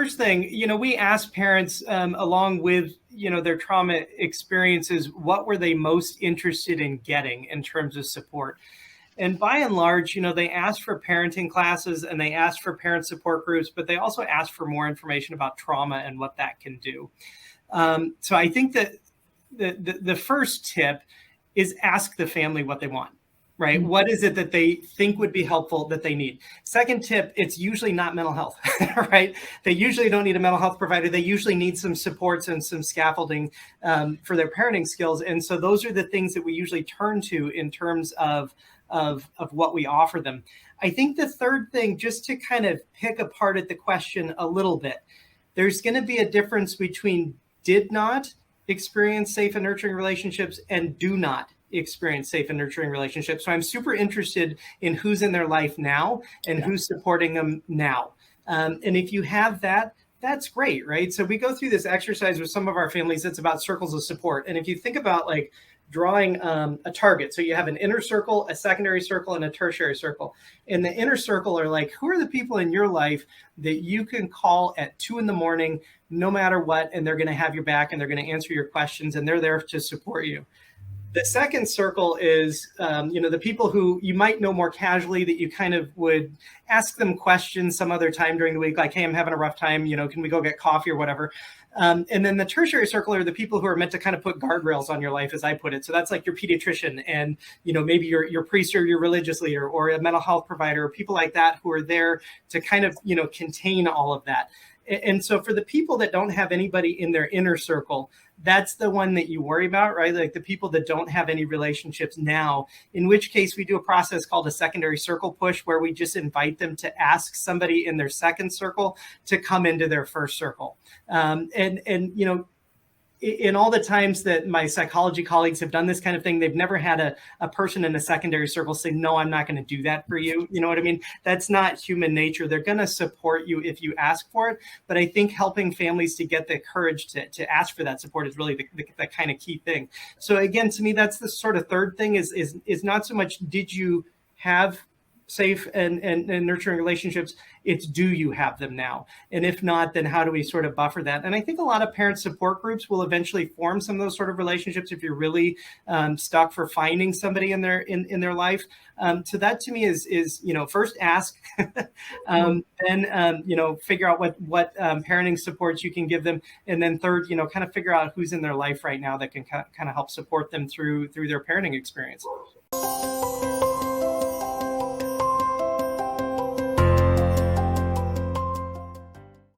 first thing, we ask parents along with, their trauma experiences, what were they most interested in getting in terms of support? And by and large, they ask for parenting classes and they ask for parent support groups, but they also ask for more information about trauma and what that can do. So I think that the first tip is ask the family what they want, right? Mm-hmm. What is it that they think would be helpful that they need? Second tip, it's usually not mental health, right? They usually don't need a mental health provider. They usually need some supports and some scaffolding for their parenting skills. And so those are the things that we usually turn to in terms of what we offer them. I think the third thing, just to kind of pick apart at the question a little bit, there's going to be a difference between did not experience safe and nurturing relationships and do not experience safe and nurturing relationships. So I'm super interested in who's in their life now and who's supporting them now. And if you have that, that's great, right? So we go through this exercise with some of our families that's about circles of support. And if you think about like drawing a target, so you have an inner circle, a secondary circle, and a tertiary circle. In the inner circle are like, who are the people in your life that you can call at 2 a.m, no matter what, and they're going to have your back and they're going to answer your questions and they're there to support you. The second circle is, the people who you might know more casually that you kind of would ask them questions some other time during the week, like, hey, I'm having a rough time, can we go get coffee or whatever? And then the tertiary circle are the people who are meant to kind of put guardrails on your life, as I put it. So that's like your pediatrician and, maybe your priest or your religious leader or a mental health provider or people like that who are there to kind of, contain all of that. And so for the people that don't have anybody in their inner circle, that's the one that you worry about, right? Like the people that don't have any relationships now, in which case we do a process called a secondary circle push, where we just invite them to ask somebody in their second circle to come into their first circle. In all the times that my psychology colleagues have done this kind of thing, they've never had a person in a secondary circle say, no, I'm not going to do that for you. You know what I mean? That's not human nature. They're going to support you if you ask for it. But I think helping families to get the courage to ask for that support is really the kind of key thing. So again, to me, that's the sort of third thing is not so much did you have safe and nurturing relationships, it's do you have them now? And if not, then how do we sort of buffer that? And I think a lot of parent support groups will eventually form some of those sort of relationships if you're really stuck for finding somebody in their life. So that to me is first ask, then figure out what parenting supports you can give them, and then third, kind of figure out who's in their life right now that can kind of help support them through their parenting experience.